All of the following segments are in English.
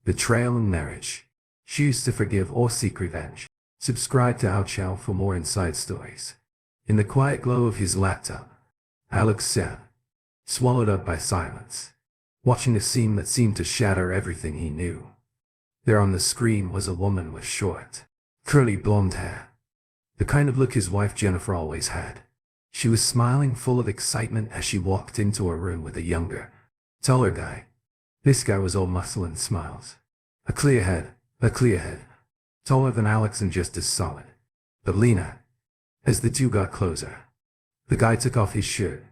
betrayal and marriage. Choose to forgive or seek revenge. Subscribe to our channel for more inside stories. In the quiet glow of his laptop, Alex sat, swallowed up by silence, watching a scene that seemed to shatter everything he knew. There on the screen was a woman with short, curly blonde hair, the kind of look his wife Jennifer always had. She was smiling, full of excitement as she walked into a room with a younger, taller guy. This guy was all muscle and smiles. A clear head, taller than Alex and just as solid, but leaner. As the two got closer, the guy took off his shirt,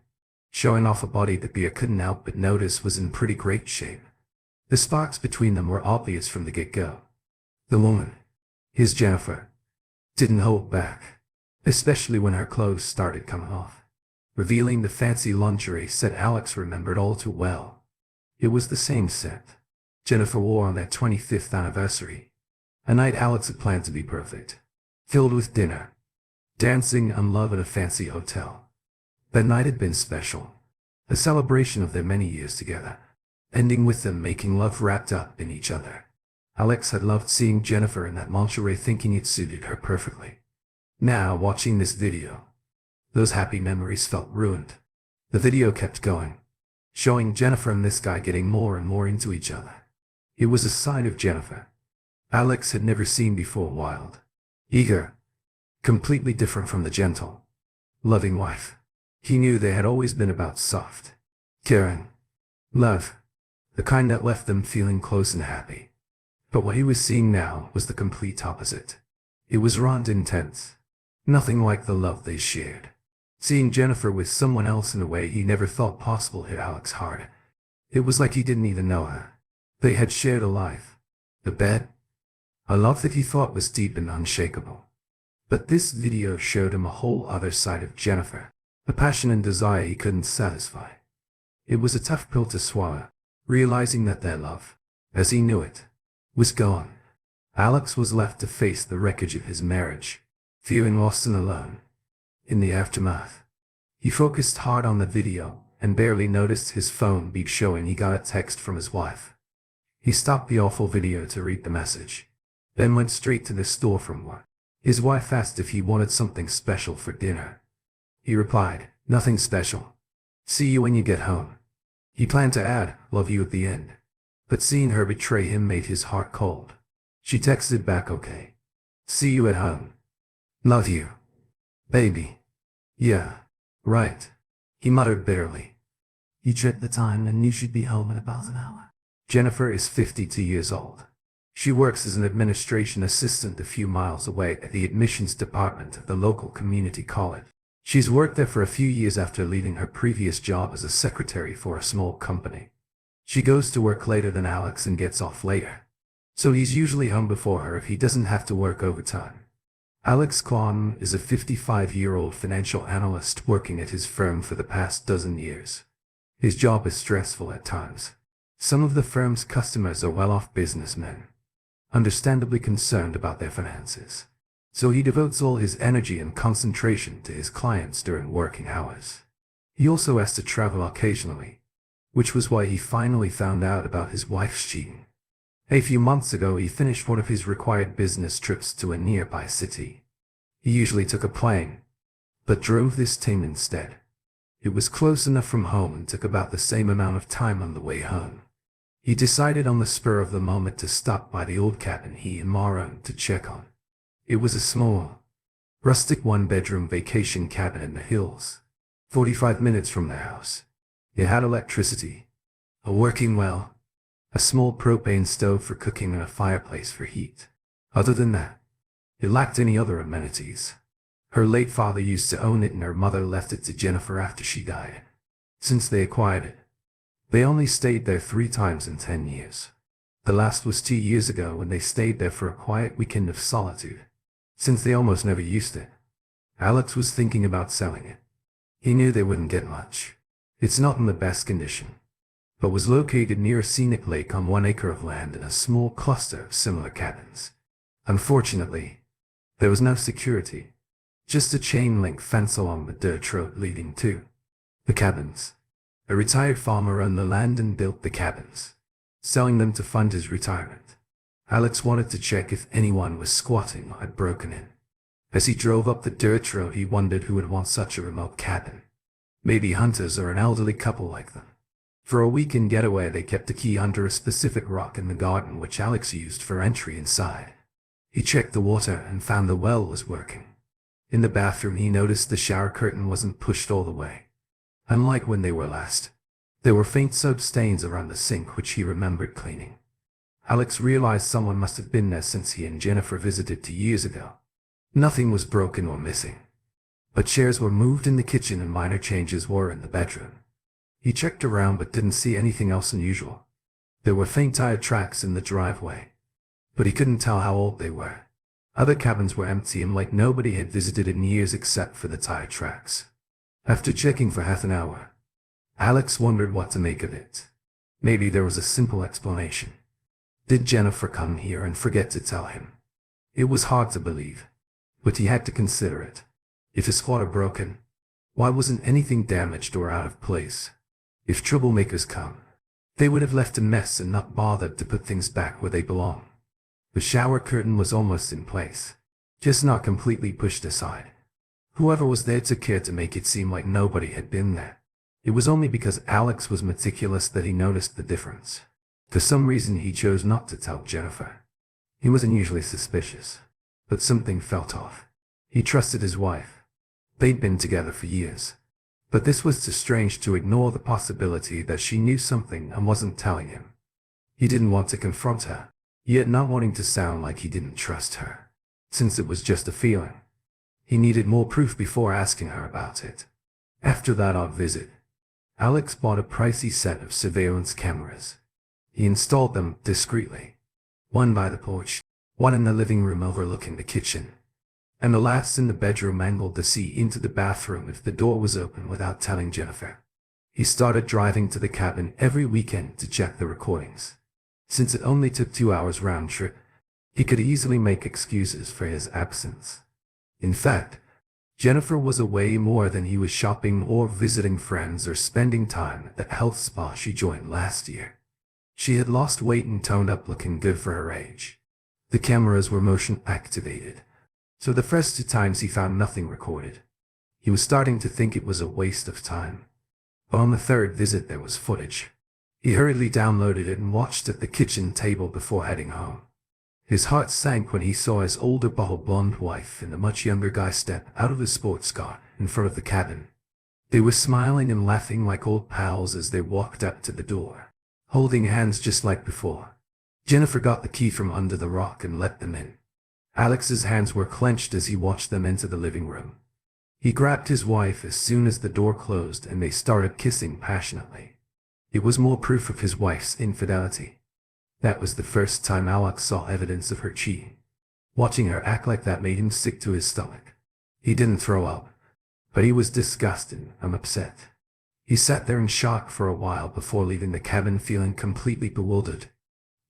showing off a body that Bea couldn't help but notice was in pretty great shape. The sparks between them were obvious from the get-go. The woman, his Jennifer, didn't hold back, especially when her clothes started coming off, revealing the fancy lingerie set Alex remembered all too well. It was the same set Jennifer wore on their 25th anniversary, a night Alex had planned to be perfect, filled with dinner, dancing, and love at a fancy hotel. That night had been special, a celebration of their many years together, ending with them making love wrapped up in each other. Alex had loved seeing Jennifer in that lingerie, thinking it suited her perfectly. Now, watching this video, those happy memories felt ruined. The video kept going, showing Jennifer and this guy getting more and more into each other. It was a side of Jennifer Alex had never seen before, wild, eager, completely different from the gentle, loving wife he knew they had always been about. Soft, caring, love, the kind that left them feeling close and happy. But what he was seeing now was the complete opposite. It was raw and intense, nothing like the love they shared. Seeing Jennifer with someone else in a way he never thought possible hit Alex hard. It was like he didn't even know her. They had shared a life, a bed, a love that he thought was deep and unshakable. But this video showed him a whole other side of Jennifer, a passion and desire he couldn't satisfy. It was a tough pill to swallow, realizing that their love, as he knew it, was gone. Alex was left to face the wreckage of his marriage, feeling lost and alone. In the aftermath, he focused hard on the video and barely noticed his phone beep, showing he got a text from his wife. He stopped the awful video to read the message, then went straight to the store from work. His wife asked if he wanted something special for dinner. He replied, "Nothing special. See you when you get home." He planned to add, "Love you" at the end, but seeing her betray him made his heart cold. She texted back, "Okay. See you at home. Love you, baby." "Yeah, right," he muttered bitterly. "You checked the time and you should be home in about an hour." Jennifer is 52 years old. She works as an administration assistant a few miles away at the admissions department of the local community college. She's worked there for a few years after leaving her previous job as a secretary for a small company. She goes to work later than Alex and gets off later, so he's usually home before her if he doesn't have to work overtime. Alex Kwan is a 55-year-old financial analyst working at his firm for the past dozen years. His job is stressful at times. Some of the firm's customers are well-off businessmen, understandably concerned about their finances, so he devotes all his energy and concentration to his clients during working hours. He also has to travel occasionally, which was why he finally found out about his wife's cheating. A few months ago, he finished one of his required business trips to a nearby city. He usually took a plane, but drove this time instead. It was close enough from home and took about the same amount of time on the way home. He decided on the spur of the moment to stop by the old cabin he and Ma owned to check on. It was a small, rustic one-bedroom vacation cabin in the hills, 45 minutes from their house. It had electricity, a working well, a small propane stove for cooking, and a fireplace for heat. Other than that, it lacked any other amenities. Her late father used to own it and her mother left it to Jennifer after she died. Since they acquired it, they only stayed there 3 times in 10 years. The last was 2 years ago when they stayed there for a quiet weekend of solitude. Since they almost never used it, Alex was thinking about selling it. He knew they wouldn't get much. It's not in the best condition, but was located near a scenic lake on 1 acre of land in a small cluster of similar cabins. Unfortunately, there was no security, just a chain-link fence along the dirt road leading to the cabins. A retired farmer owned the land and built the cabins, selling them to fund his retirement. Alex wanted to check if anyone was squatting or had broken in. As he drove up the dirt road, he wondered who would want such a remote cabin. Maybe hunters or an elderly couple like them. For a weekend getaway, they kept the key under a specific rock in the garden, which Alex used for entry inside. He checked the water and found the well was working. In the bathroom, he noticed the shower curtain wasn't pushed all the way. Unlike when they were last, there were faint soap stains around the sink, which he remembered cleaning. Alex realized someone must have been there since he and Jennifer visited 2 years ago. Nothing was broken or missing, but chairs were moved in the kitchen and minor changes were in the bedroom. He checked around but didn't see anything else unusual. There were faint tire tracks in the driveway, but he couldn't tell how old they were. Other cabins were empty and like nobody had visited in years except for the tire tracks. After checking for half an hour, Alex wondered what to make of it. Maybe there was a simple explanation. Did Jennifer come here and forget to tell him? It was hard to believe, but he had to consider it. If his squatter broken, why wasn't anything damaged or out of place? If troublemakers come, they would have left a mess and not bothered to put things back where they belong. The shower curtain was almost in place, just not completely pushed aside. Whoever was there took care to make it seem like nobody had been there. It was only because Alex was meticulous that he noticed the difference. For some reason, he chose not to tell Jennifer. He wasn't usually suspicious, but something felt off. He trusted his wife. They'd been together for years. But this was too strange to ignore the possibility that she knew something and wasn't telling him. He didn't want to confront her, yet not wanting to sound like he didn't trust her, since it was just a feeling. He needed more proof before asking her about it. After that odd visit, Alex bought a pricey set of surveillance cameras. He installed them discreetly. One by the porch, one in the living room overlooking the kitchen, and the last in the bedroom angled to see into the bathroom if the door was open without telling Jennifer. He started driving to the cabin every weekend to check the recordings. Since it only took 2 hours round trip, he could easily make excuses for his absence. In fact, Jennifer was away more than he was shopping or visiting friends or spending time at the health spa she joined last year. She had lost weight and toned up, looking good for her age. The cameras were motion activated, so the first 2 times he found nothing recorded. He was starting to think it was a waste of time. But on the 3rd visit there was footage. He hurriedly downloaded it and watched at the kitchen table before heading home. His heart sank when he saw his older blonde wife and the much younger guy step out of his sports car in front of the cabin. They were smiling and laughing like old pals as they walked up to the door, holding hands just like before. Jennifer got the key from under the rock and let them in. Alex's hands were clenched as he watched them enter the living room. He grabbed his wife as soon as the door closed and they started kissing passionately. It was more proof of his wife's infidelity. That was the first time Alex saw evidence of her cheating. Watching her act like that made him sick to his stomach. He didn't throw up, but he was disgusted and upset. He sat there in shock for a while before leaving the cabin, feeling completely bewildered.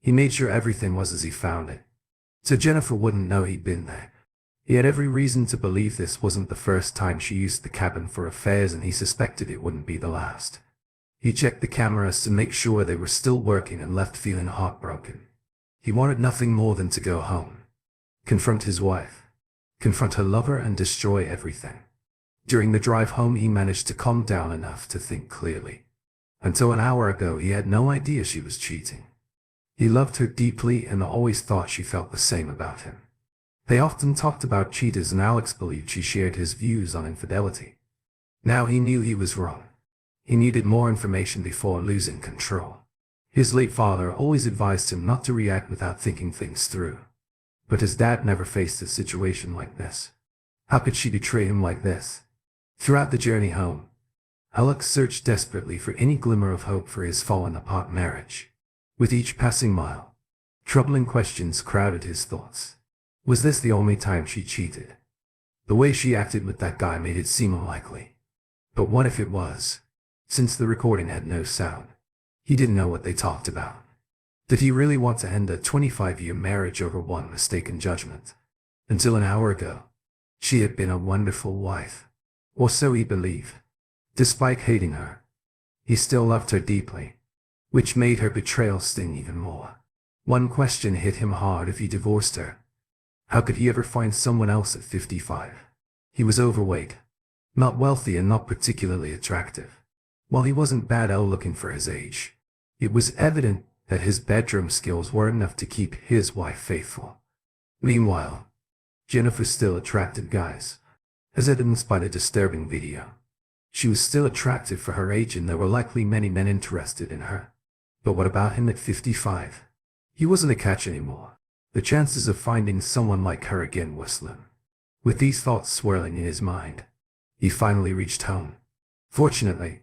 He made sure everything was as he found it, so Jennifer wouldn't know he'd been there. He had every reason to believe this wasn't the first time she used the cabin for affairs, and he suspected it wouldn't be the last. He checked the cameras to make sure they were still working and left feeling heartbroken. He wanted nothing more than to go home, confront his wife, confront her lover, and destroy everything. During the drive home, he managed to calm down enough to think clearly. Until an hour ago, he had no idea she was cheating. He loved her deeply and always thought she felt the same about him. They often talked about cheaters, and Alex believed she shared his views on infidelity. Now he knew he was wrong. He needed more information before losing control. His late father always advised him not to react without thinking things through. But his dad never faced a situation like this. How could she betray him like this? Throughout the journey home, Alex searched desperately for any glimmer of hope for his fallen-apart marriage. With each passing mile, troubling questions crowded his thoughts. Was this the only time she cheated? The way she acted with that guy made it seem unlikely. But what if it was? Since the recording had no sound, he didn't know what they talked about. Did he really want to end a 25-year marriage over one mistaken judgment? Until an hour ago, she had been a wonderful wife. Or so he believed. Despite hating her, he still loved her deeply, which made her betrayal sting even more. One question hit him hard: if he divorced her, how could he ever find someone else at 55? He was overweight, not wealthy, and not particularly attractive. While he wasn't bad at looking for his age, it was evident that his bedroom skills weren't enough to keep his wife faithful. Meanwhile, Jennifer still attracted guys, as evidenced by the disturbing video. She was still attractive for her age, and there were likely many men interested in her. But what about him at 55? He wasn't a catch anymore. The chances of finding someone like her again were slim. With these thoughts swirling in his mind, he finally reached home. Fortunately,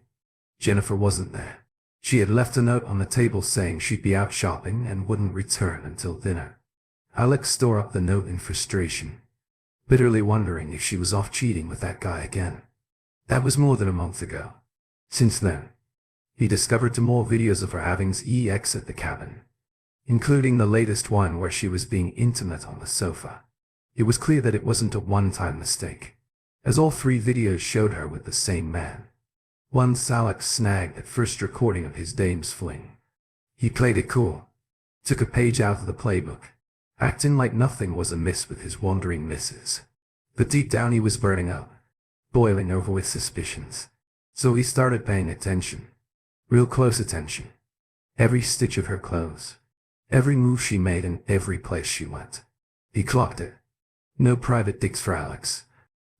Jennifer wasn't there. She had left a note on the table saying she'd be out shopping and wouldn't return until dinner. Alex tore up the note in frustration, bitterly wondering if she was off cheating with that guy again. That was more than a month ago. Since then, he discovered more videos of her having sex at the cabin, including the latest one where she was being intimate on the sofa. It was clear that it wasn't a one-time mistake, as all 3 videos showed her with the same man. Once Alex snagged that first recording of his dame's fling, he played it cool, took a page out of the playbook, acting like nothing was amiss with his wandering misses. But deep down he was burning up, boiling over with suspicions. So he started paying attention. Real close attention. Every stitch of her clothes, every move she made, and every place she went. He clocked it. No private digs for Alex.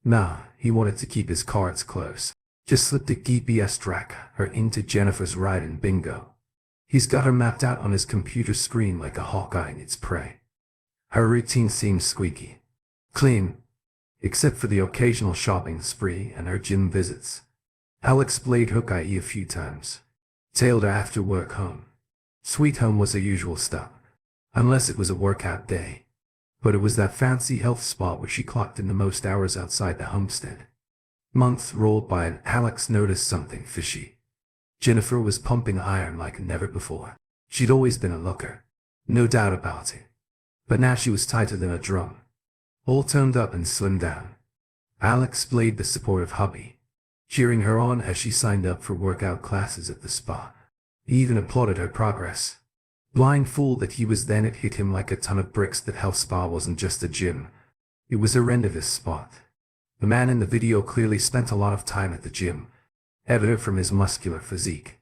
Nah, he wanted to keep his cards close. Just slipped a GPS track her into Jennifer's ride and bingo. He's got her mapped out on his computer screen like a hawk eyeing its prey. Her routine seemed squeaky clean, except for the occasional shopping spree and her gym visits. Alex played hook IE a few times, tailed her after work home. Sweet home was the usual stop, unless it was a workout day. But it was that fancy health spot where she clocked in the most hours outside the homestead. Months rolled by and Alex noticed something fishy. Jennifer was pumping iron like never before. She'd always been a looker, no doubt about it. But now she was tighter than a drum, all toned up and slimmed down. Alex played the supportive hubby, cheering her on as she signed up for workout classes at the spa. He even applauded her progress, blind fool that he was. Then it hit him like a ton of bricks that health spa wasn't just a gym. It was a rendezvous spot. The man in the video clearly spent a lot of time at the gym, evident from his muscular physique.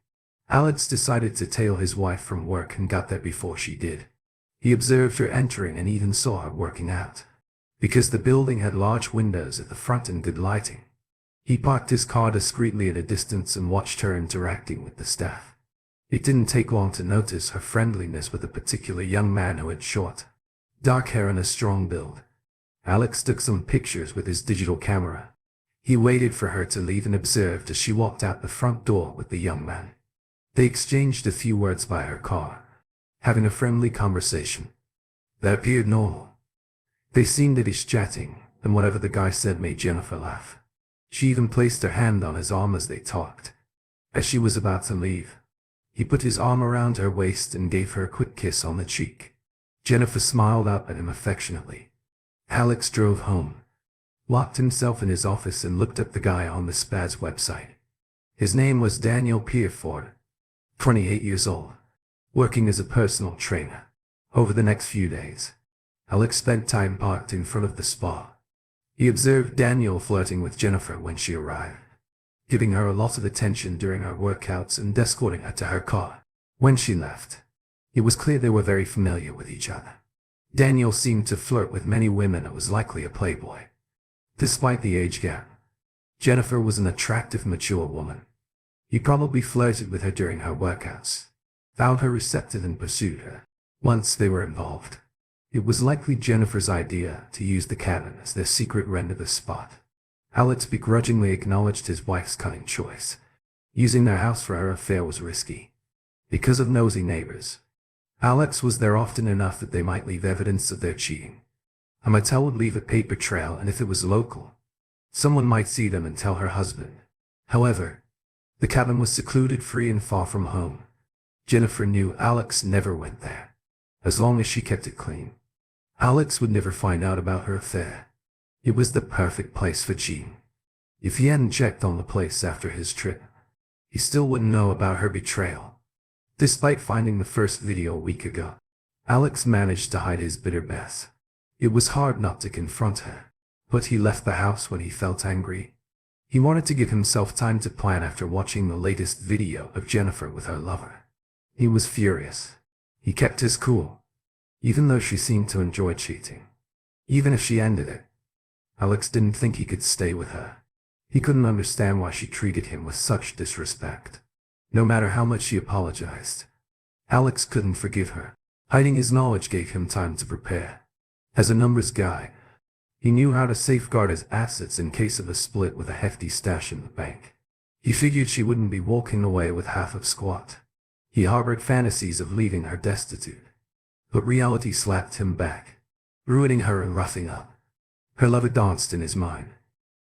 Alex decided to tail his wife from work and got there before she did. He observed her entering and even saw her working out. Because the building had large windows at the front and good lighting, he parked his car discreetly at a distance and watched her interacting with the staff. It didn't take long to notice her friendliness with a particular young man who had short, dark hair and a strong build. Alex took some pictures with his digital camera. He waited for her to leave and observed as she walked out the front door with the young man. They exchanged a few words by her car, having a friendly conversation that appeared normal. They seemed to be chatting, and whatever the guy said made Jennifer laugh. She even placed her hand on his arm as they talked. As she was about to leave, he put his arm around her waist and gave her a quick kiss on the cheek. Jennifer smiled up at him affectionately. Alex drove home, locked himself in his office, and looked up the guy on the SPA's website. His name was Daniel Pierford, 28 years old, working as a personal trainer. Over the next few days, Alex spent time parked in front of the spa. He observed Daniel flirting with Jennifer when she arrived, giving her a lot of attention during her workouts and escorting her to her car. When she left, it was clear they were very familiar with each other. Daniel seemed to flirt with many women and was likely a playboy. Despite the age gap, Jennifer was an attractive, mature woman. He probably flirted with her during her workouts, found her receptive and pursued her. Once they were involved, it was likely Jennifer's idea to use the cabin as their secret rendezvous spot. Alex begrudgingly acknowledged his wife's cunning choice. Using their house for her affair was risky, because of nosy neighbors. Alex was there often enough that they might leave evidence of their cheating. A motel would leave a paper trail, and if it was local, someone might see them and tell her husband. However, the cabin was secluded, free and far from home. Jennifer knew Alex never went there, as long as she kept it clean. Alex would never find out about her affair. It was the perfect place for cheating. If he hadn't checked on the place after his trip, he still wouldn't know about her betrayal, despite finding the first video a week ago. Alex managed to hide his bitter mess. It was hard not to confront her, but he left the house when he felt angry. He wanted to give himself time to plan after watching the latest video of Jennifer with her lover. He was furious. He kept his cool, even though she seemed to enjoy cheating. Even if she ended it, Alex didn't think he could stay with her. He couldn't understand why she treated him with such disrespect. No matter how much she apologized, Alex couldn't forgive her. Hiding his knowledge gave him time to prepare. As a numbers guy, he knew how to safeguard his assets in case of a split with a hefty stash in the bank. He figured she wouldn't be walking away with half of squat. He harbored fantasies of leaving her destitute. But reality slapped him back, ruining her and roughing up. Her lover danced in his mind.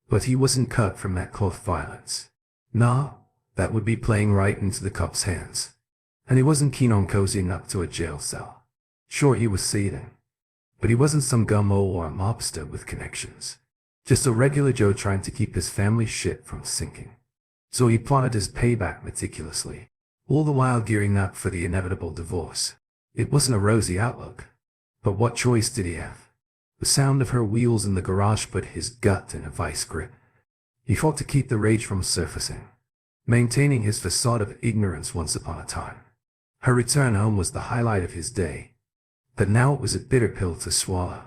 But he wasn't cut from that cloth violence. Nah, that would be playing right into the cop's hands. And he wasn't keen on cozying up to a jail cell. Sure, he was seething, but he wasn't some gummo or a mobster with connections. Just a regular Joe trying to keep his family's shit from sinking. So he plotted his payback meticulously, all the while gearing up for the inevitable divorce. It wasn't a rosy outlook, but what choice did he have? The sound of her wheels in the garage put his gut in a vice grip. He fought to keep the rage from surfacing, maintaining his facade of ignorance once upon a time. Her return home was the highlight of his day, but now it was a bitter pill to swallow.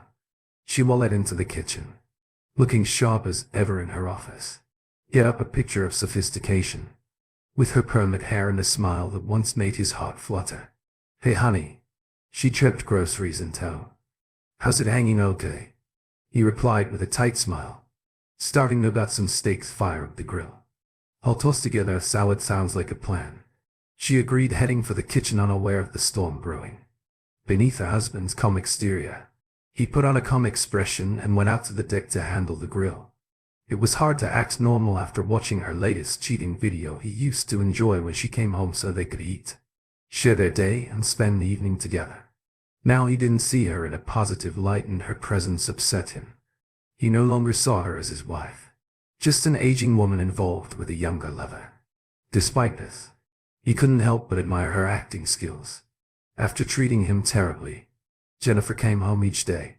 She wallowed into the kitchen, looking sharp as ever in her office, yet up a picture of sophistication, with her permanent hair and a smile that once made his heart flutter. "Hey honey," she chirped, groceries in tow. "How's it hanging okay?" He replied with a tight smile, starting to gut some steaks fire up the grill. "I'll toss together a salad, sounds like a plan." She agreed, heading for the kitchen unaware of the storm brewing. Beneath her husband's calm exterior, he put on a calm expression and went out to the deck to handle the grill. It was hard to act normal after watching her latest cheating video he used to enjoy when she came home so they could eat, share their day, and spend the evening together. Now he didn't see her in a positive light and her presence upset him. He no longer saw her as his wife, just an aging woman involved with a younger lover. Despite this, he couldn't help but admire her acting skills. After treating him terribly, Jennifer came home each day,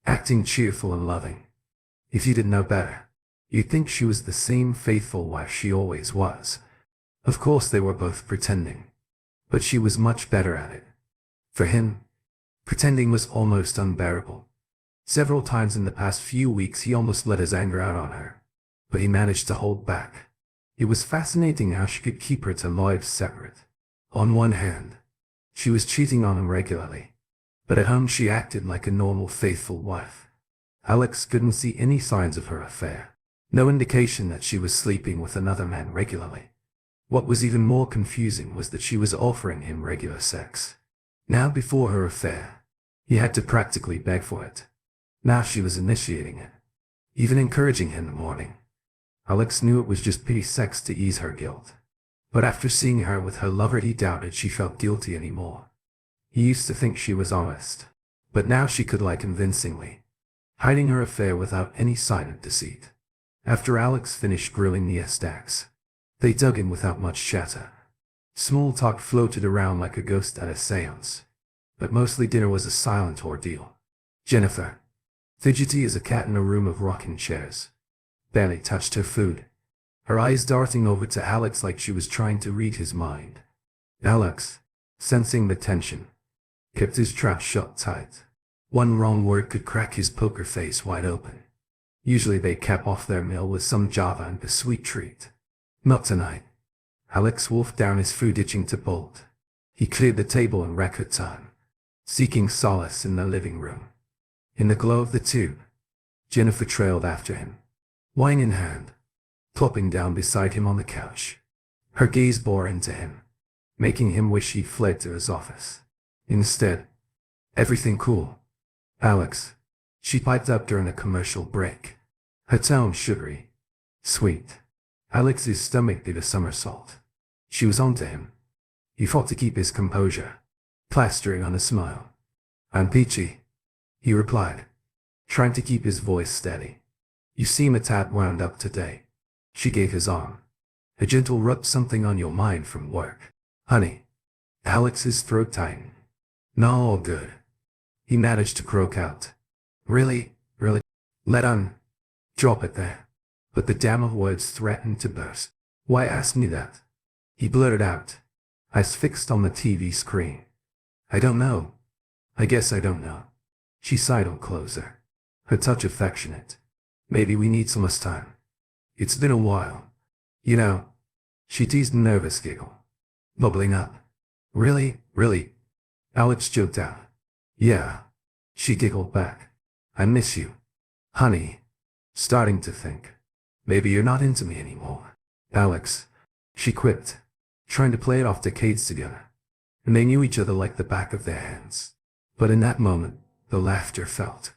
acting cheerful and loving. If you didn't know better, you'd think she was the same faithful wife she always was. Of course they were both pretending, but she was much better at it. For him, pretending was almost unbearable. Several times in the past few weeks he almost let his anger out on her, but he managed to hold back. It was fascinating how she could keep her two lives separate. On one hand, she was cheating on him regularly, but at home she acted like a normal, faithful wife. Alex couldn't see any signs of her affair, no indication that she was sleeping with another man regularly. What was even more confusing was that she was offering him regular sex. Now, before her affair, he had to practically beg for it. Now she was initiating it, even encouraging him in the morning. Alex knew it was just pity sex to ease her guilt. But after seeing her with her lover, he doubted she felt guilty anymore. He used to think she was honest, but now she could lie convincingly, hiding her affair without any sign of deceit. After Alex finished grilling the stacks, they dug in without much chatter. Small talk floated around like a ghost at a seance, but mostly dinner was a silent ordeal. Jennifer, fidgety as a cat in a room of rocking chairs, barely touched her food, her eyes darting over to Alex like she was trying to read his mind. Alex, sensing the tension, kept his trap shut tight. One wrong word could crack his poker face wide open. Usually they cap off their meal with some Java and a sweet treat. Not tonight. Alex wolfed down his food, itching to bolt. He cleared the table in record time, seeking solace in the living room. In the glow of the tube, Jennifer trailed after him, wine in hand, plopping down beside him on the couch. Her gaze bore into him, making him wish he'd fled to his office. Instead, "Everything cool, Alex?" she piped up during a commercial break, her tone sugary, sweet. Alex's stomach did a somersault. She was onto him. He fought to keep his composure, plastering on a smile. "I'm peachy," he replied, trying to keep his voice steady. "You seem a tad wound up today." She gave his arm. "A gentle rub, something on your mind from work, honey?" Alex's throat tightened. "No, all good. He managed to croak out. Really? Really? Let on. Drop it there. But the dam of words threatened to burst. Why ask me that? He blurted out, eyes fixed on the TV screen. I don't know. I guess I don't know. She sidled closer, her touch affectionate. Maybe we need some less time. It's been a while. You know. She teased a nervous giggle, bubbling up. Really? Really? Alex joked out. Yeah. She giggled back. I miss you. Honey. Starting to think. Maybe you're not into me anymore. Alex. She quipped, trying to play it off decades together. And they knew each other like the back of their hands. But in that moment, the laughter felt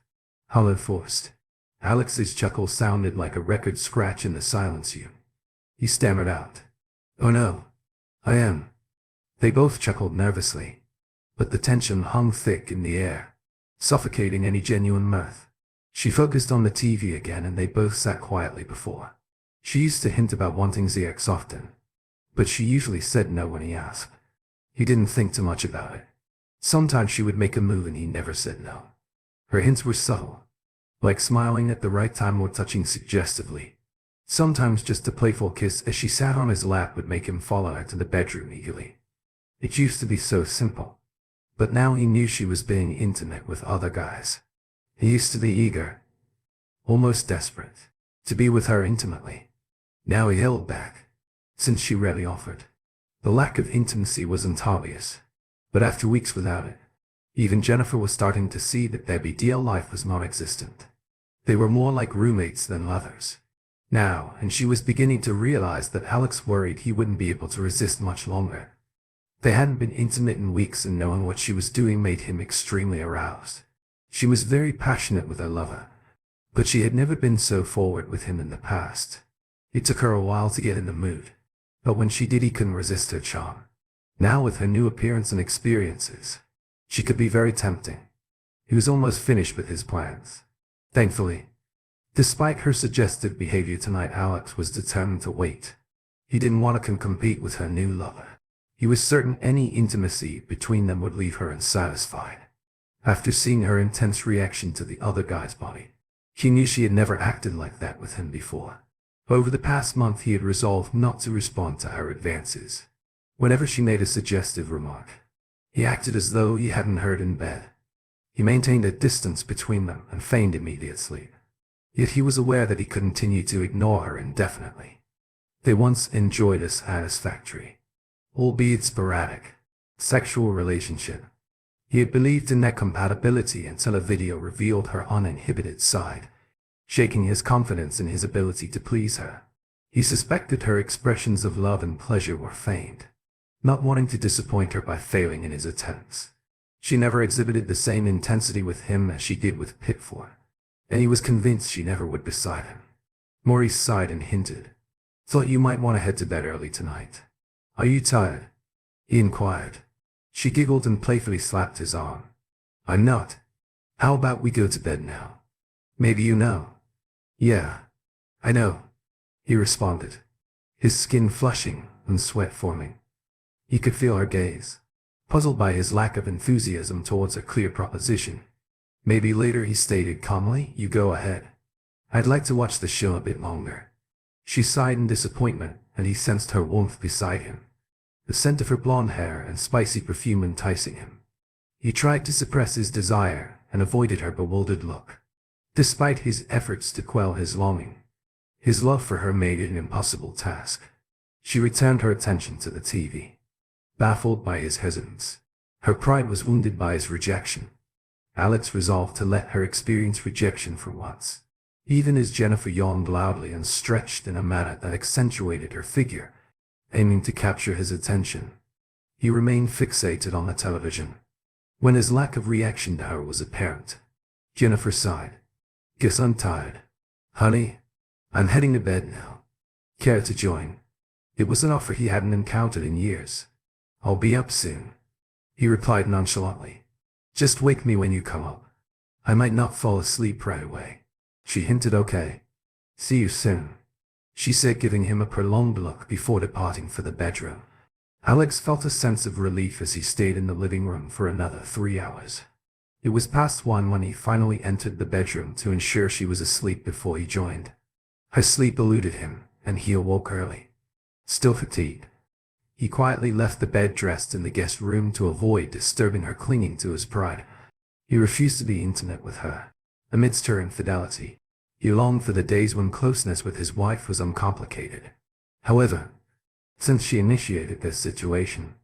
hollow forced. Alex's chuckle sounded like a record scratch in the silence. He stammered out. Oh no. I am. They both chuckled nervously, but the tension hung thick in the air, suffocating any genuine mirth. She focused on the TV again and they both sat quietly before. She used to hint about wanting ZX often, but she usually said no when he asked. He didn't think too much about it. Sometimes she would make a move and he never said no. Her hints were subtle, like smiling at the right time or touching suggestively. Sometimes just a playful kiss as she sat on his lap would make him follow her to the bedroom eagerly. It used to be so simple, but now he knew she was being intimate with other guys. He used to be eager, almost desperate, to be with her intimately. Now he held back, since she rarely offered. The lack of intimacy wasn't obvious, but after weeks without it, even Jennifer was starting to see that their BDL life was non-existent. They were more like roommates than lovers now, and she was beginning to realize that Alex worried he wouldn't be able to resist much longer. They hadn't been intimate in weeks, and knowing what she was doing made him extremely aroused. She was very passionate with her lover, but she had never been so forward with him in the past. It took her a while to get in the mood, but when she did he couldn't resist her charm. Now with her new appearance and experiences, she could be very tempting. He was almost finished with his plans. Thankfully, despite her suggestive behavior tonight, Alex was determined to wait. He didn't want to compete with her new lover. He was certain any intimacy between them would leave her unsatisfied. After seeing her intense reaction to the other guy's body, he knew she had never acted like that with him before. Over the past month he had resolved not to respond to her advances. Whenever she made a suggestive remark, he acted as though he hadn't heard in bed. He maintained a distance between them and feigned immediate sleep. Yet he was aware that he could continue to ignore her indefinitely. They once enjoyed a satisfactory, albeit sporadic, sexual relationship. He had believed in their compatibility until a video revealed her uninhibited side, shaking his confidence in his ability to please her. He suspected her expressions of love and pleasure were feigned, not wanting to disappoint her by failing in his attempts. She never exhibited the same intensity with him as she did with Pitford, and he was convinced she never would beside him. Maurice sighed and hinted, "Thought you might want to head to bed early tonight. Are you tired?" he inquired. She giggled and playfully slapped his arm. "I'm not. How about we go to bed now? Maybe you know." "Yeah, I know," he responded, his skin flushing and sweat forming. He could feel her gaze, puzzled by his lack of enthusiasm towards a clear proposition. "Maybe later," he stated calmly. "You go ahead. I'd like to watch the show a bit longer." She sighed in disappointment, and he sensed her warmth beside him, the scent of her blonde hair and spicy perfume enticing him. He tried to suppress his desire and avoided her bewildered look. Despite his efforts to quell his longing, his love for her made it an impossible task. She returned her attention to the TV, baffled by his hesitance. Her pride was wounded by his rejection. Alex resolved to let her experience rejection for once. Even as Jennifer yawned loudly and stretched in a manner that accentuated her figure, aiming to capture his attention, he remained fixated on the television. When his lack of reaction to her was apparent, Jennifer sighed. "Guess I'm tired. Honey, I'm heading to bed now. Care to join?" It was an offer he hadn't encountered in years. "I'll be up soon," he replied nonchalantly. "Just wake me when you come up. I might not fall asleep right away." She hinted okay. "See you soon," she said, giving him a prolonged look before departing for the bedroom. Alex felt a sense of relief as he stayed in the living room for another 3 hours. It was past 1 when he finally entered the bedroom to ensure she was asleep before he joined. Her sleep eluded him, and he awoke early. Still fatigued, he quietly left the bed dressed in the guest room to avoid disturbing her clinging to his pride. He refused to be intimate with her. Amidst her infidelity, he longed for the days when closeness with his wife was uncomplicated. However, since she initiated this situation,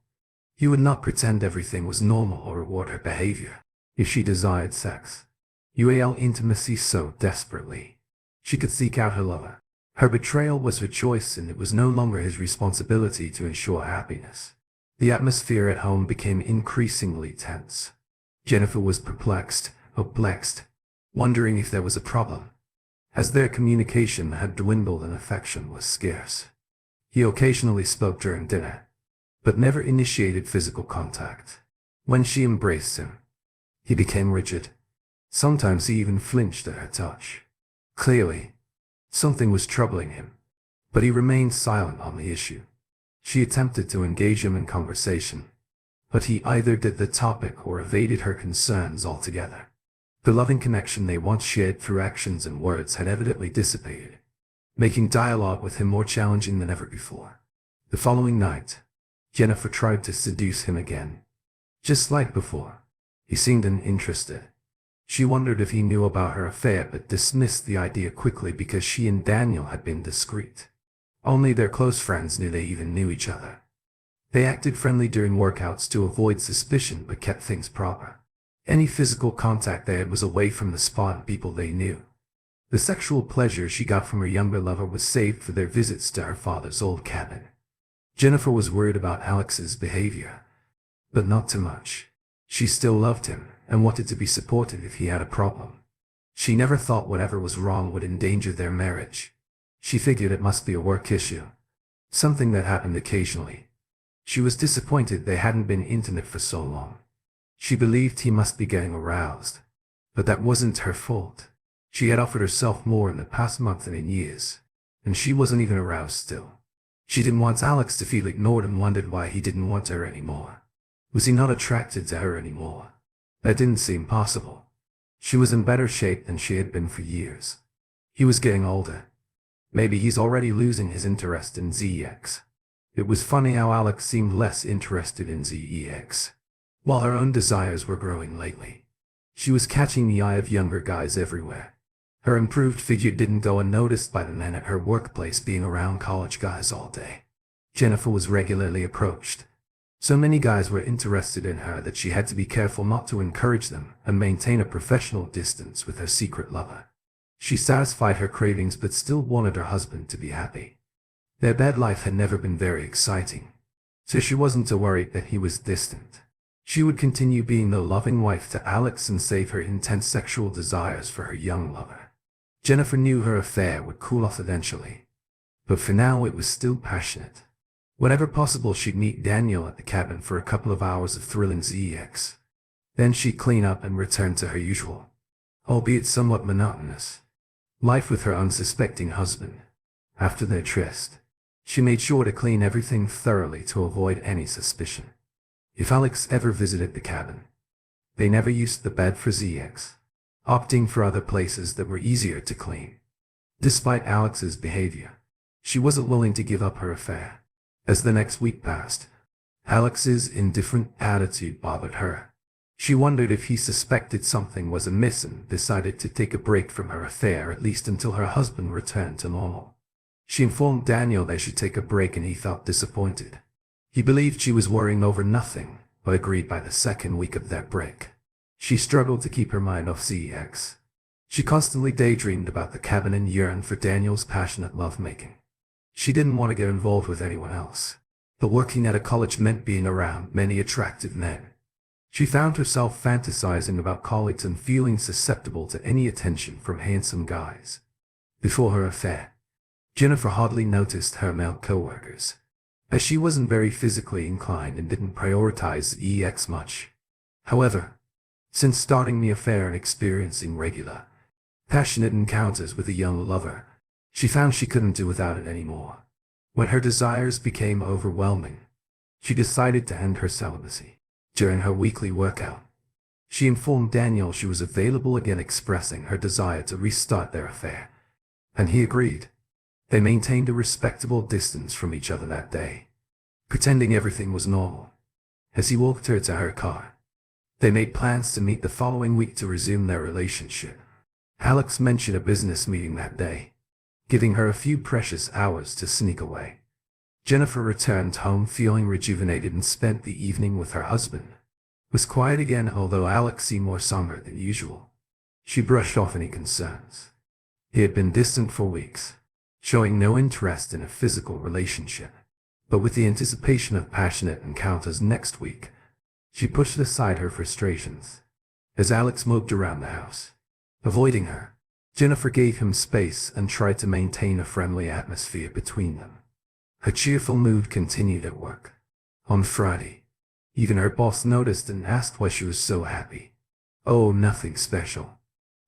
he would not pretend everything was normal or reward her behavior. If she desired sex, UAL intimacy so desperately, she could seek out her lover. Her betrayal was her choice, and it was no longer his responsibility to ensure happiness. The atmosphere at home became increasingly tense. Jennifer was perplexed, wondering if there was a problem, as their communication had dwindled and affection was scarce. He occasionally spoke during dinner, but never initiated physical contact. When she embraced him, he became rigid. Sometimes he even flinched at her touch. Clearly, something was troubling him, but he remained silent on the issue. She attempted to engage him in conversation, but he either did the topic or evaded her concerns altogether. The loving connection they once shared through actions and words had evidently dissipated, making dialogue with him more challenging than ever before. The following night, Jennifer tried to seduce him again. Just like before, he seemed uninterested. She wondered if he knew about her affair, but dismissed the idea quickly because she and Daniel had been discreet. Only their close friends knew they even knew each other. They acted friendly during workouts to avoid suspicion but kept things proper. Any physical contact they had was away from the spot and people they knew. The sexual pleasure she got from her younger lover was saved for their visits to her father's old cabin. Jennifer was worried about Alex's behavior, but not too much. She still loved him and wanted to be supportive if he had a problem. She never thought whatever was wrong would endanger their marriage. She figured it must be a work issue, something that happened occasionally. She was disappointed they hadn't been intimate for so long. She believed he must be getting aroused, but that wasn't her fault. She had offered herself more in the past month than in years, and she wasn't even aroused still. She didn't want Alex to feel ignored and wondered why he didn't want her anymore. Was he not attracted to her anymore? That didn't seem possible. She was in better shape than she had been for years. He was getting older. Maybe he's already losing his interest in ZEX. It was funny how Alex seemed less interested in ZEX, while her own desires were growing lately. She was catching the eye of younger guys everywhere. Her improved figure didn't go unnoticed by the men at her workplace being around college guys all day. Jennifer was regularly approached. So many guys were interested in her that she had to be careful not to encourage them and maintain a professional distance with her secret lover. She satisfied her cravings but still wanted her husband to be happy. Their bed life had never been very exciting, so she wasn't too worried that he was distant. She would continue being the loving wife to Alex and save her intense sexual desires for her young lover. Jennifer knew her affair would cool off eventually, but for now it was still passionate. Whenever possible, she'd meet Daniel at the cabin for a couple of hours of thrilling ZEX. Then she'd clean up and return to her usual, albeit somewhat monotonous, life with her unsuspecting husband. After their tryst, she made sure to clean everything thoroughly to avoid any suspicion. If Alex ever visited the cabin, they never used the bed for ZEX, opting for other places that were easier to clean. Despite Alex's behavior, she wasn't willing to give up her affair. As the next week passed, Alex's indifferent attitude bothered her. She wondered if he suspected something was amiss and decided to take a break from her affair, at least until her husband returned to normal. She informed Daniel they should take a break and he felt disappointed. He believed she was worrying over nothing, but agreed by the second week of their break. She struggled to keep her mind off ZEX. She constantly daydreamed about the cabin and yearned for Daniel's passionate lovemaking. She didn't want to get involved with anyone else, but working at a college meant being around many attractive men. She found herself fantasizing about colleagues and feeling susceptible to any attention from handsome guys. Before her affair, Jennifer hardly noticed her male coworkers, as she wasn't very physically inclined and didn't prioritize EX much. However, since starting the affair and experiencing regular, passionate encounters with a young lover, she found she couldn't do without it anymore. When her desires became overwhelming, she decided to end her celibacy. During her weekly workout, She informed Daniel she was available again, expressing her desire to restart their affair. And he agreed. They maintained a respectable distance from each other that day, pretending everything was normal. As he walked her to her car, they made plans to meet the following week to resume their relationship. Alex mentioned a business meeting that day, giving her a few precious hours to sneak away. Jennifer returned home feeling rejuvenated and spent the evening with her husband. It was quiet again, although Alex seemed more somber than usual. She brushed off any concerns. He had been distant for weeks, showing no interest in a physical relationship. But with the anticipation of passionate encounters next week, she pushed aside her frustrations. As Alex moved around the house, avoiding her, Jennifer gave him space and tried to maintain a friendly atmosphere between them. Her cheerful mood continued at work. On Friday, even her boss noticed and asked why she was so happy. "Oh, nothing special,"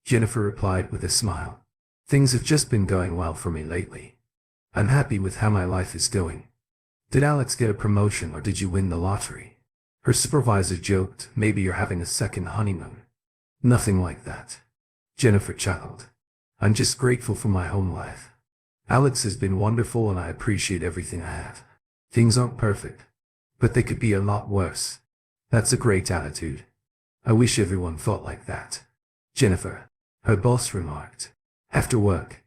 Jennifer replied with a smile. "Things have just been going well for me lately. I'm happy with how my life is going." "Did Alex get a promotion or did you win the lottery?" Her supervisor joked, "Maybe you're having a second honeymoon." "Nothing like that," Jennifer chuckled. "I'm just grateful for my home life. Alex has been wonderful and I appreciate everything I have. Things aren't perfect, but they could be a lot worse." "That's a great attitude. I wish everyone thought like that," Jennifer, her boss, remarked. After work,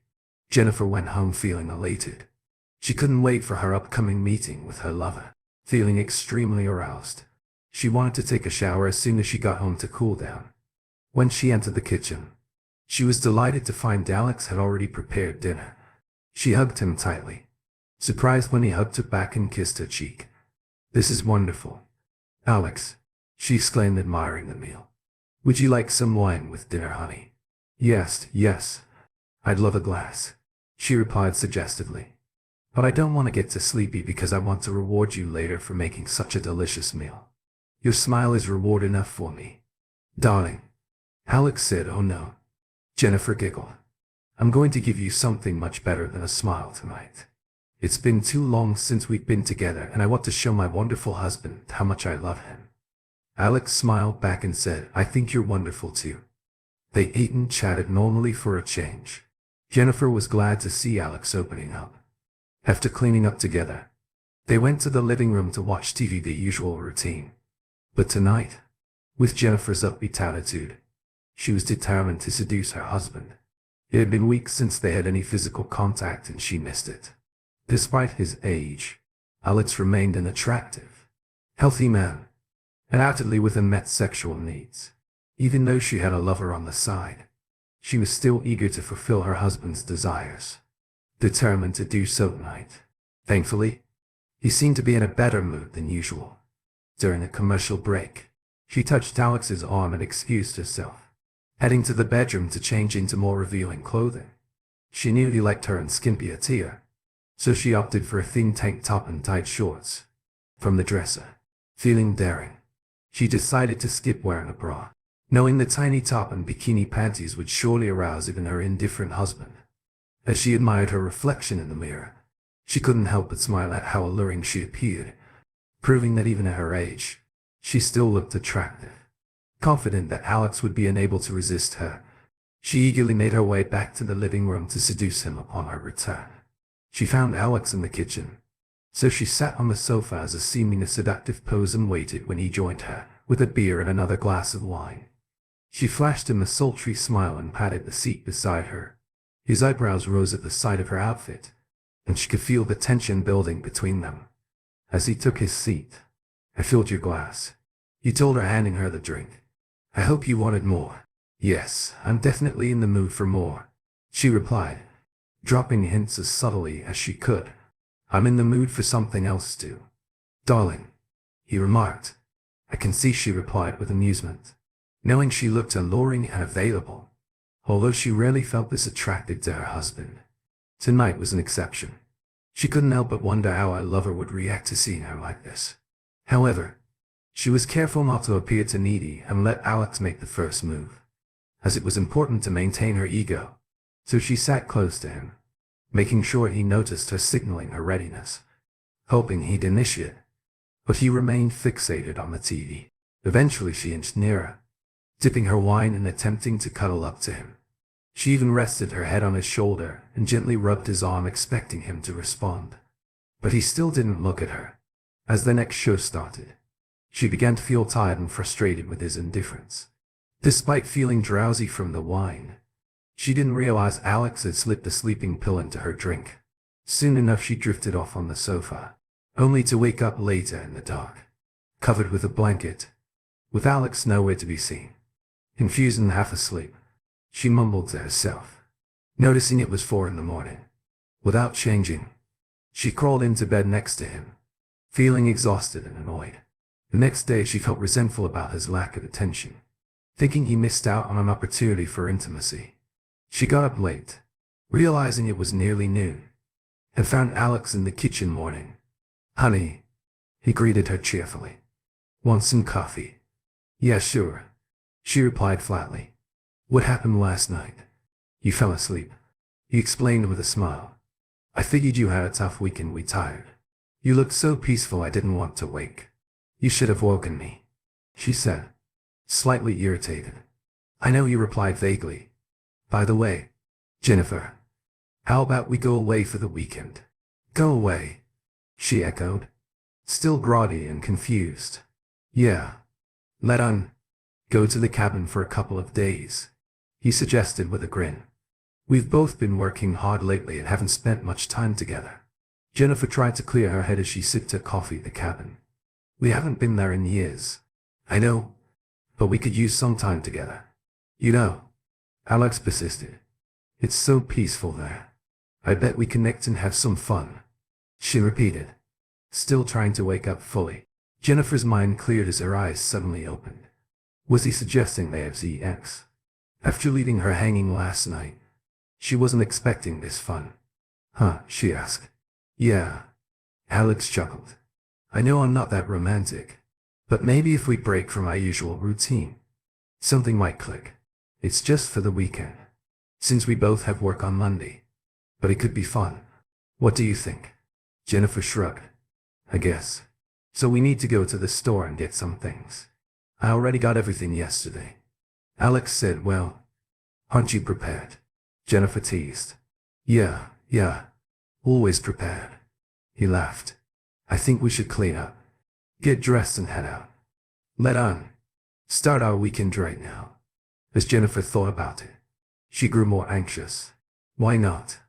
Jennifer went home feeling elated. She couldn't wait for her upcoming meeting with her lover. Feeling extremely aroused, she wanted to take a shower as soon as she got home to cool down. When she entered the kitchen, she was delighted to find Alex had already prepared dinner. She hugged him tightly, surprised when he hugged her back and kissed her cheek. "This is wonderful, Alex," she exclaimed, admiring the meal. "Would you like some wine with dinner, honey?" Yes, I'd love a glass," she replied suggestively. "But I don't want to get too sleepy because I want to reward you later for making such a delicious meal." "Your smile is reward enough for me, darling," Alex said. "Oh no," Jennifer giggled. "I'm going to give you something much better than a smile tonight. It's been too long since we've been together and I want to show my wonderful husband how much I love him." Alex smiled back and said, "I think you're wonderful too." They ate and chatted normally for a change. Jennifer was glad to see Alex opening up. After cleaning up together, they went to the living room to watch TV, the usual routine. But tonight, with Jennifer's upbeat attitude, she was determined to seduce her husband. It had been weeks since they had any physical contact and she missed it. Despite his age, Alex remained an attractive, healthy man, undoubtedly with unmet sexual needs. Even though she had a lover on the side, she was still eager to fulfill her husband's desires, determined to do so tonight. Thankfully, he seemed to be in a better mood than usual. During a commercial break, she touched Alex's arm and excused herself, heading to the bedroom to change into more revealing clothing. She knew he liked her in skimpy attire, so she opted for a thin tank top and tight shorts from the dresser. Feeling daring, she decided to skip wearing a bra, knowing the tiny top and bikini panties would surely arouse even her indifferent husband. As she admired her reflection in the mirror, she couldn't help but smile at how alluring she appeared, proving that even at her age, she still looked attractive. Confident that Alex would be unable to resist her, she eagerly made her way back to the living room to seduce him upon her return. She found Alex in the kitchen, so she sat on the sofa as assuming a seductive pose and waited when he joined her, with a beer and another glass of wine. She flashed him a sultry smile and patted the seat beside her. His eyebrows rose at the sight of her outfit, and she could feel the tension building between them. As he took his seat, "I filled your glass," he told her, handing her the drink. "I hope you wanted more." "Yes, I'm definitely in the mood for more," she replied, dropping hints as subtly as she could. "I'm in the mood for something else too, darling," he remarked. "I can see," she replied with amusement, knowing she looked alluring and available, although she rarely felt this attracted to her husband. Tonight was an exception. She couldn't help but wonder how her lover would react to seeing her like this. However, she was careful not to appear too needy and let Alex make the first move, as it was important to maintain her ego, so she sat close to him, making sure he noticed her signaling her readiness, hoping he'd initiate. But he remained fixated on the TV. Eventually she inched nearer, dipping her wine and attempting to cuddle up to him. She even rested her head on his shoulder and gently rubbed his arm, expecting him to respond. But he still didn't look at her. As the next show started, she began to feel tired and frustrated with his indifference. Despite feeling drowsy from the wine, she didn't realize Alex had slipped a sleeping pill into her drink. Soon enough she drifted off on the sofa, only to wake up later in the dark, covered with a blanket, with Alex nowhere to be seen. Confused and half asleep, she mumbled to herself, noticing it was 4 a.m. Without changing, she crawled into bed next to him, feeling exhausted and annoyed. The next day she felt resentful about his lack of attention, thinking he missed out on an opportunity for intimacy. She got up late, realizing it was nearly noon, and found Alex in the kitchen mourning. "Honey," he greeted her cheerfully. "Want some coffee?" "Yeah, sure," she replied flatly. "What happened last night?" "You fell asleep," he explained with a smile. "I figured you had a tough week and we tired. You looked so peaceful I didn't want to wake. You should have woken me," she said, slightly irritated. "I know," he replied vaguely. "By the way, Jennifer, how about we go away for the weekend?" "Go away?" she echoed, still groggy and confused. "Yeah. Let's go to the cabin for a couple of days," he suggested with a grin. "We've both been working hard lately and haven't spent much time together." Jennifer tried to clear her head as she sipped her coffee at the cabin. "We haven't been there in years." "I know, but we could use some time together." "You know," Alex persisted, "it's so peaceful there. I bet we connect and have some fun," she repeated, still trying to wake up fully. Jennifer's mind cleared as her eyes suddenly opened. Was he suggesting they have sex? After leaving her hanging last night, she wasn't expecting this fun. "Huh?" she asked. "Yeah." Alex chuckled. "I know I'm not that romantic, but maybe if we break from our usual routine, something might click. It's just for the weekend, since we both have work on Monday. But it could be fun. What do you think?" Jennifer shrugged. "I guess. So we need to go to the store and get some things." "I already got everything yesterday," Alex said. "Well, aren't you prepared?" Jennifer teased. Yeah, always prepared," he laughed. "I think we should clean up, get dressed and head out. Let's start our weekend right now." As Jennifer thought about it, she grew more anxious. Why not?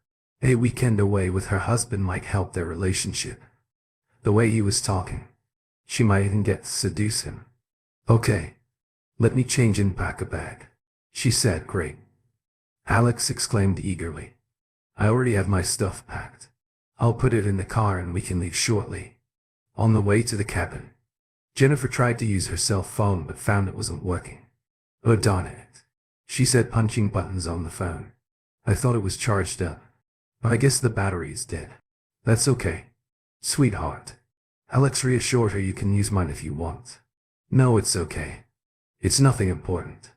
A weekend away with her husband might help their relationship. The way he was talking, she might even get to seduce him. "Okay, let me change and pack a bag," she said. "Great," Alex exclaimed eagerly. "I already have my stuff packed. I'll put it in the car and we can leave shortly." On the way to the cabin, Jennifer tried to use her cell phone but found it wasn't working. "Oh darn it," she said, punching buttons on the phone. "I thought it was charged up, but I guess the battery's dead." "That's okay, sweetheart," Alex reassured her. "You can use mine if you want." "No, it's okay. It's nothing important.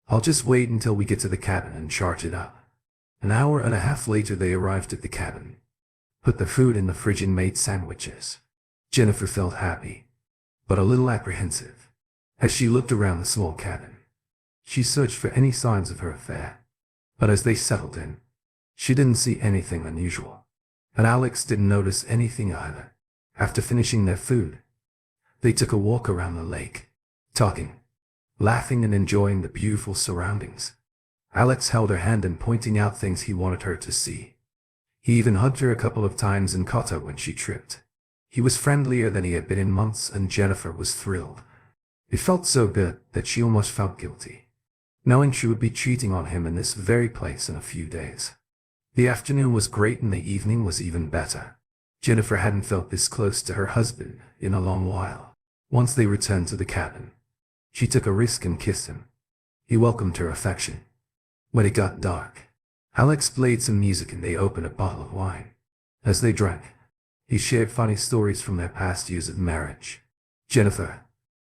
I'll just wait until we get to the cabin and charge it up." An hour and a half later they arrived at the cabin, put the food in the fridge and made sandwiches. Jennifer felt happy, but a little apprehensive. As she looked around the small cabin, she searched for any signs of her affair. But as they settled in, she didn't see anything unusual. And Alex didn't notice anything either. After finishing their food, they took a walk around the lake, talking, laughing and enjoying the beautiful surroundings. Alex held her hand and pointing out things he wanted her to see. He even hugged her a couple of times and caught her when she tripped. He was friendlier than he had been in months and Jennifer was thrilled. It felt so good that she almost felt guilty, knowing she would be cheating on him in this very place in a few days. The afternoon was great and the evening was even better. Jennifer hadn't felt this close to her husband in a long while. Once they returned to the cabin, she took a risk and kissed him. He welcomed her affection. When it got dark, Alex played some music and they opened a bottle of wine. As they drank, he shared funny stories from their past years of marriage. Jennifer,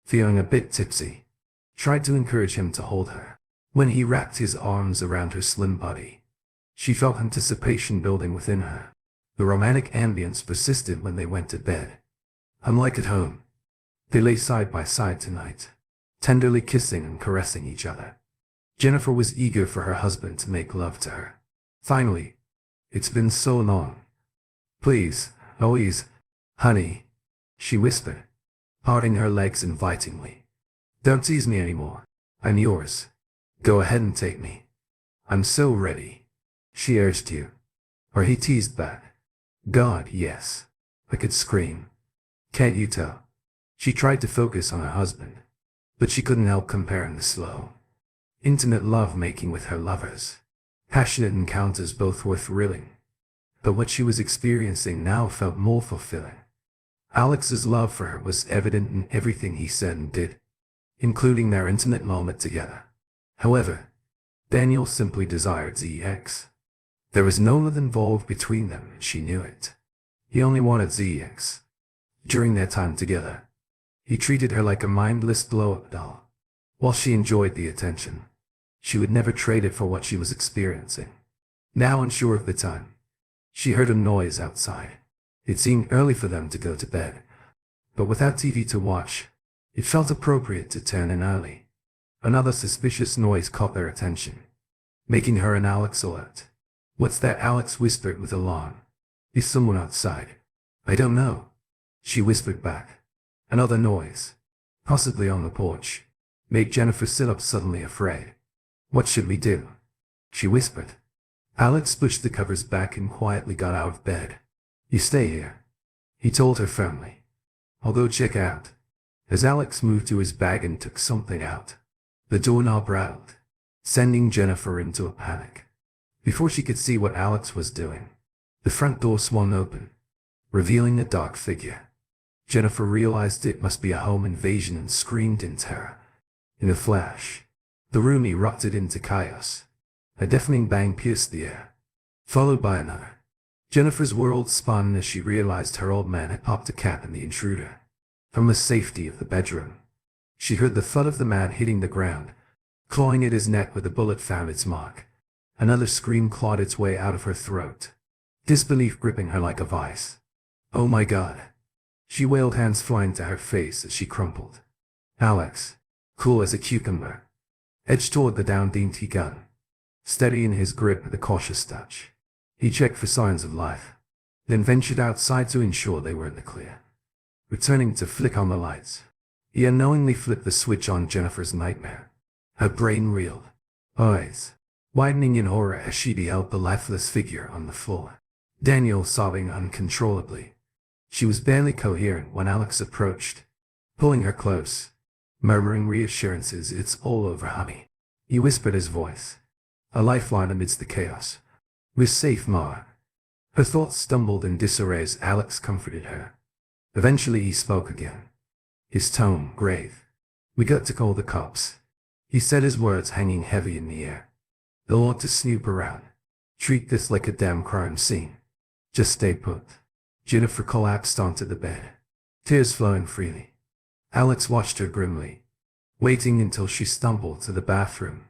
feeling a bit tipsy, tried to encourage him to hold her. When he wrapped his arms around her slim body, she felt anticipation building within her. The romantic ambience persisted when they went to bed. Unlike at home, they lay side by side tonight, tenderly kissing and caressing each other. Jennifer was eager for her husband to make love to her. Finally, it's been so long. Please, always, honey, she whispered, parting her legs invitingly. Don't tease me anymore. I'm yours. Go ahead and take me. I'm so ready. She urged you. Or he teased back. God, yes. I could scream. Can't you tell? She tried to focus on her husband, but she couldn't help comparing the slow, intimate love-making with her lovers. Passionate encounters both were thrilling, but what she was experiencing now felt more fulfilling. Alex's love for her was evident in everything he said and did, including their intimate moment together. However, Daniel simply desired ZX. There was no love involved between them, and she knew it. He only wanted ZX. During their time together, he treated her like a mindless blow-up doll. While she enjoyed the attention, she would never trade it for what she was experiencing. Now unsure of the time, she heard a noise outside. It seemed early for them to go to bed, but without TV to watch, it felt appropriate to turn in early. Another suspicious noise caught their attention, making her and Alex alert. What's that? Alex whispered with alarm. Is someone outside? I don't know, she whispered back. Another noise, possibly on the porch, made Jennifer sit up suddenly afraid. What should we do? She whispered. Alex pushed the covers back and quietly got out of bed. You stay here, he told her firmly. I'll go check out. As Alex moved to his bag and took something out, the doorknob rattled, sending Jennifer into a panic. Before she could see what Alex was doing, the front door swung open, revealing a dark figure. Jennifer realized it must be a home invasion and screamed in terror. In a flash, the room erupted into chaos. A deafening bang pierced the air, followed by another. Jennifer's world spun as she realized her old man had popped a cap in the intruder. From the safety of the bedroom, she heard the thud of the man hitting the ground, clawing at his neck where the bullet found its mark. Another scream clawed its way out of her throat, disbelief gripping her like a vice. Oh my God, she wailed, hands flying to her face as she crumpled. Alex, cool as a cucumber, edged toward the downed dainty gun, steady in his grip with a cautious touch. He checked for signs of life, then ventured outside to ensure they were in the clear. Returning to flick on the lights, he unknowingly flipped the switch on Jennifer's nightmare. Her brain reeled, eyes widening in horror as she beheld the lifeless figure on the floor. Daniel sobbing uncontrollably. She was barely coherent when Alex approached, pulling her close, murmuring reassurances. It's all over, honey, he whispered, his voice a lifeline amidst the chaos. We're safe, Ma. Her thoughts stumbled in disarray as Alex comforted her. Eventually he spoke again, his tone grave. We got to call the cops, he said, his words hanging heavy in the air. They'll want to snoop around. Treat this like a damn crime scene. Just stay put. Jennifer collapsed onto the bed, tears flowing freely. Alex watched her grimly, waiting until she stumbled to the bathroom,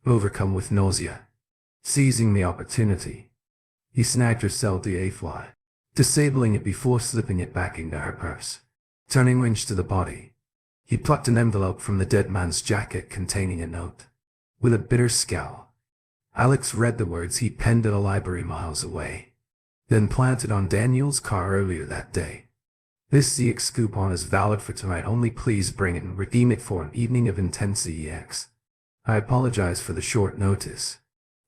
overcome with nausea. Seizing the opportunity, he snagged her cell DA-fly, disabling it before slipping it back into her purse. Turning wrench to the body, he plucked an envelope from the dead man's jacket containing a note. With a bitter scowl, Alex read the words he penned at a library miles away, then planted on Daniel's car earlier that day. This ZX coupon is valid for tonight only. Please bring it and redeem it for an evening of intense ZX. I apologize for the short notice,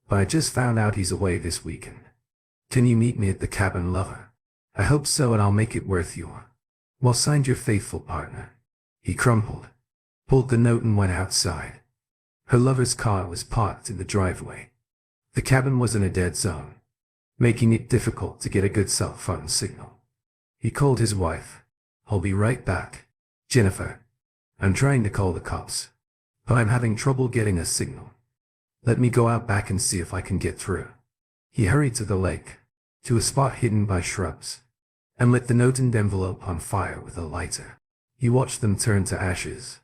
but I just found out he's away this weekend. Can you meet me at the cabin, lover? I hope so, and I'll make it worth your. Well, signed, your faithful partner. He crumpled, pulled the note and went outside. Her lover's car was parked in the driveway. The cabin was in a dead zone, making it difficult to get a good cell phone signal. He called his wife. I'll be right back, Jennifer. I'm trying to call the cops, but I'm having trouble getting a signal. Let me go out back and see if I can get through. He hurried to the lake, to a spot hidden by shrubs, and lit the note and envelope on fire with a lighter. He watched them turn to ashes,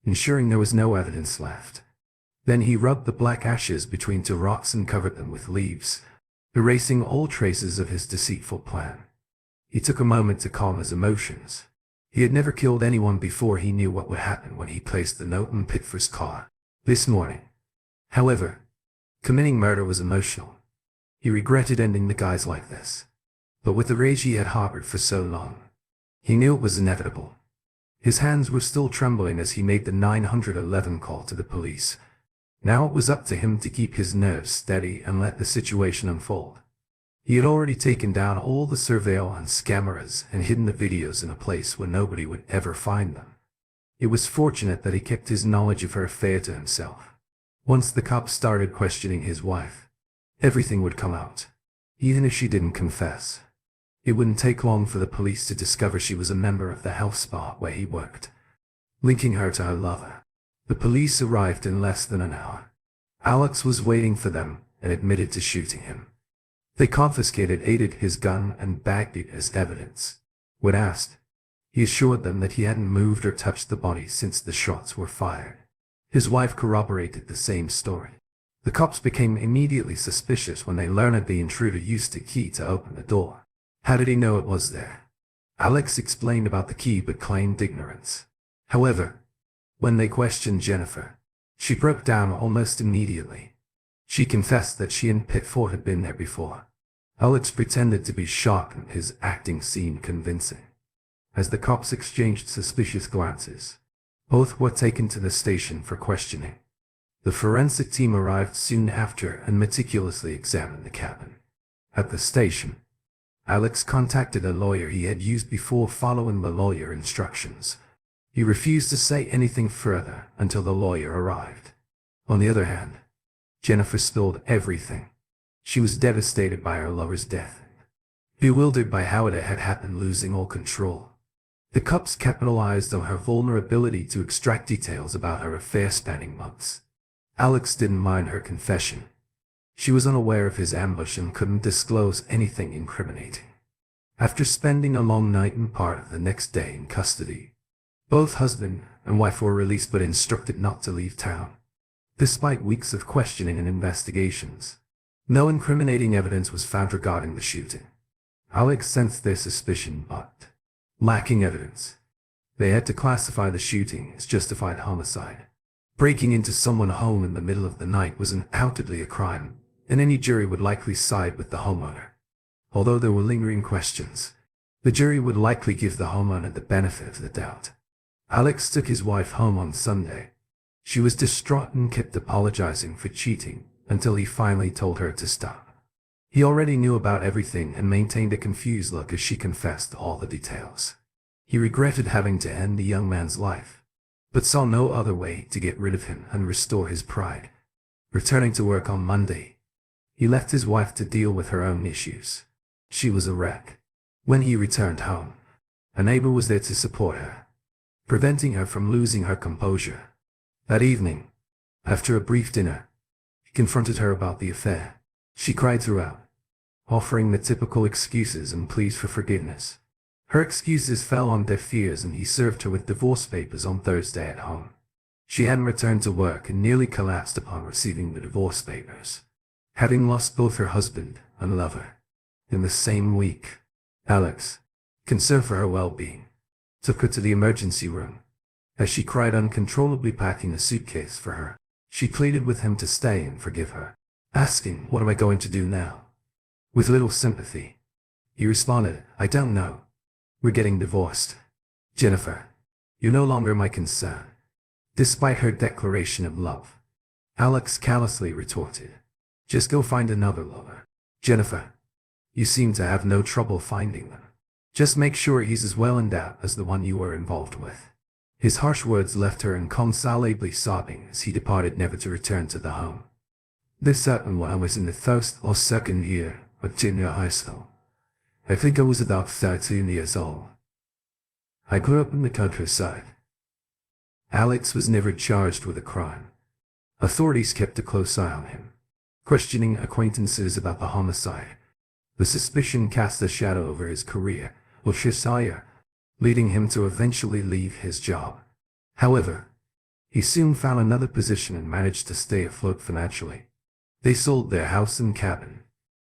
ensuring there was no evidence left. Then he rubbed the black ashes between two rocks and covered them with leaves, erasing all traces of his deceitful plan. He took a moment to calm his emotions. He had never killed anyone before. He knew what would happen when he placed the note in Pitford's car this morning. However, committing murder was emotional. He regretted ending the guys like this. But with the rage he had harbored for so long, he knew it was inevitable. His hands were still trembling as he made the 911 call to the police. Now it was up to him to keep his nerves steady and let the situation unfold. He had already taken down all the surveillance cameras and hidden the videos in a place where nobody would ever find them. It was fortunate that he kept his knowledge of her affair to himself. Once the cops started questioning his wife, everything would come out, even if she didn't confess. It wouldn't take long for the police to discover she was a member of the health spa where he worked, linking her to her lover. The police arrived in less than an hour. Alex was waiting for them and admitted to shooting him. They confiscated his gun and bagged it as evidence. When asked, he assured them that he hadn't moved or touched the body since the shots were fired. His wife corroborated the same story. The cops became immediately suspicious when they learned that the intruder used a key to open the door. How did he know it was there? Alex explained about the key but claimed ignorance. However, when they questioned Jennifer, she broke down almost immediately. She confessed that she and Pitford had been there before. Alex pretended to be shocked and his acting seemed convincing. As the cops exchanged suspicious glances, both were taken to the station for questioning. The forensic team arrived soon after and meticulously examined the cabin. At the station, Alex contacted a lawyer he had used before following the lawyer instructions. He refused to say anything further until the lawyer arrived. On the other hand, Jennifer spilled everything. She was devastated by her lover's death, bewildered by how it had happened, losing all control. The cops capitalized on her vulnerability to extract details about her affair spanning months. Alex didn't mind her confession. She was unaware of his ambush and couldn't disclose anything incriminating. After spending a long night and part of the next day in custody, both husband and wife were released but instructed not to leave town. Despite weeks of questioning and investigations, no incriminating evidence was found regarding the shooting. Alex sensed their suspicion, but, lacking evidence, they had to classify the shooting as justified homicide. Breaking into someone's home in the middle of the night was undoubtedly a crime, and any jury would likely side with the homeowner. Although there were lingering questions, the jury would likely give the homeowner the benefit of the doubt. Alex took his wife home on Sunday. She was distraught and kept apologizing for cheating until he finally told her to stop. He already knew about everything and maintained a confused look as she confessed all the details. He regretted having to end the young man's life, but saw no other way to get rid of him and restore his pride. Returning to work on Monday, he left his wife to deal with her own issues. She was a wreck. When he returned home, a neighbor was there to support her, preventing her from losing her composure. That evening, after a brief dinner, he confronted her about the affair. She cried throughout, offering the typical excuses and pleas for forgiveness. Her excuses fell on deaf ears and he served her with divorce papers on Thursday at home. She hadn't returned to work and nearly collapsed upon receiving the divorce papers, having lost both her husband and lover in the same week. Alex, concerned for her well-being, took her to the emergency room. As she cried uncontrollably, packing a suitcase for her, she pleaded with him to stay and forgive her, asking, "What am I going to do now?" With little sympathy, he responded, "I don't know. We're getting divorced. Jennifer, you're no longer my concern." Despite her declaration of love, Alex callously retorted, "Just go find another lover. Jennifer, you seem to have no trouble finding them. Just make sure he's as well endowed as the one you were involved with." His harsh words left her inconsolably sobbing as he departed, never to return to the home. This happened when I was in the first or second year of junior high school. I think I was about 13 years old. I grew up in the countryside. Alex was never charged with a crime. Authorities kept a close eye on him, questioning acquaintances about the homicide. The suspicion cast a shadow over his career, leading him to eventually leave his job. However, he soon found another position and managed to stay afloat financially. They sold their house and cabin,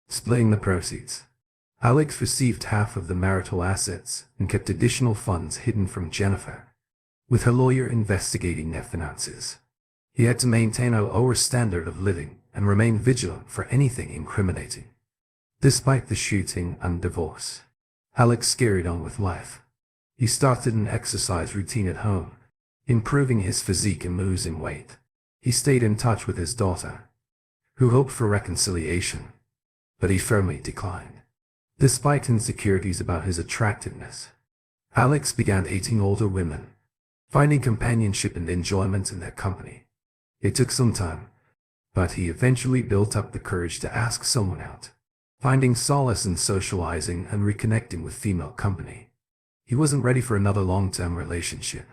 splitting the proceeds. Alex received half of the marital assets and kept additional funds hidden from Jennifer, with her lawyer investigating their finances. He had to maintain a lower standard of living and remain vigilant for anything incriminating. Despite the shooting and divorce, Alex carried on with life. He started an exercise routine at home, improving his physique and losing weight. He stayed in touch with his daughter, who hoped for reconciliation, but he firmly declined. Despite insecurities about his attractiveness, Alex began dating older women, finding companionship and enjoyment in their company. It took some time, but he eventually built up the courage to ask someone out, finding solace in socializing and reconnecting with female company. He wasn't ready for another long-term relationship,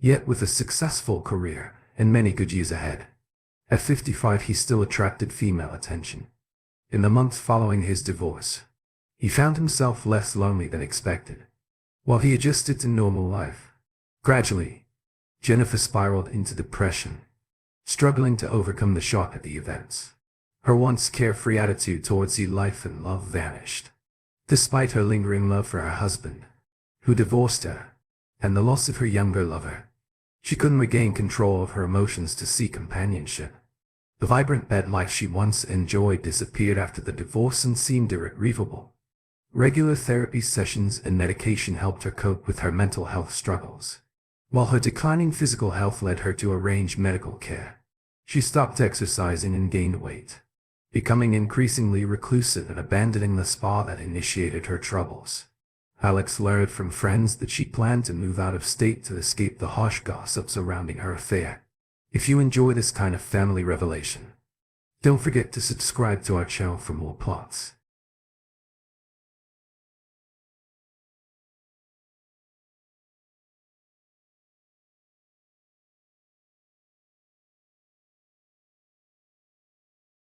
yet with a successful career and many good years ahead. At 55, he still attracted female attention. In the months following his divorce, he found himself less lonely than expected. While he adjusted to normal life, gradually, Jennifer spiraled into depression, struggling to overcome the shock of the events. Her once carefree attitude towards life and love vanished. Despite her lingering love for her husband, who divorced her, and the loss of her younger lover, she couldn't regain control of her emotions to seek companionship. The vibrant bed life she once enjoyed disappeared after the divorce and seemed irretrievable. Regular therapy sessions and medication helped her cope with her mental health struggles, while her declining physical health led her to arrange medical care. She stopped exercising and gained weight, becoming increasingly reclusive and abandoning the spa that initiated her troubles. Alex learned from friends that she planned to move out of state to escape the harsh gossip surrounding her affair. If you enjoy this kind of family revelation, don't forget to subscribe to our channel for more plots.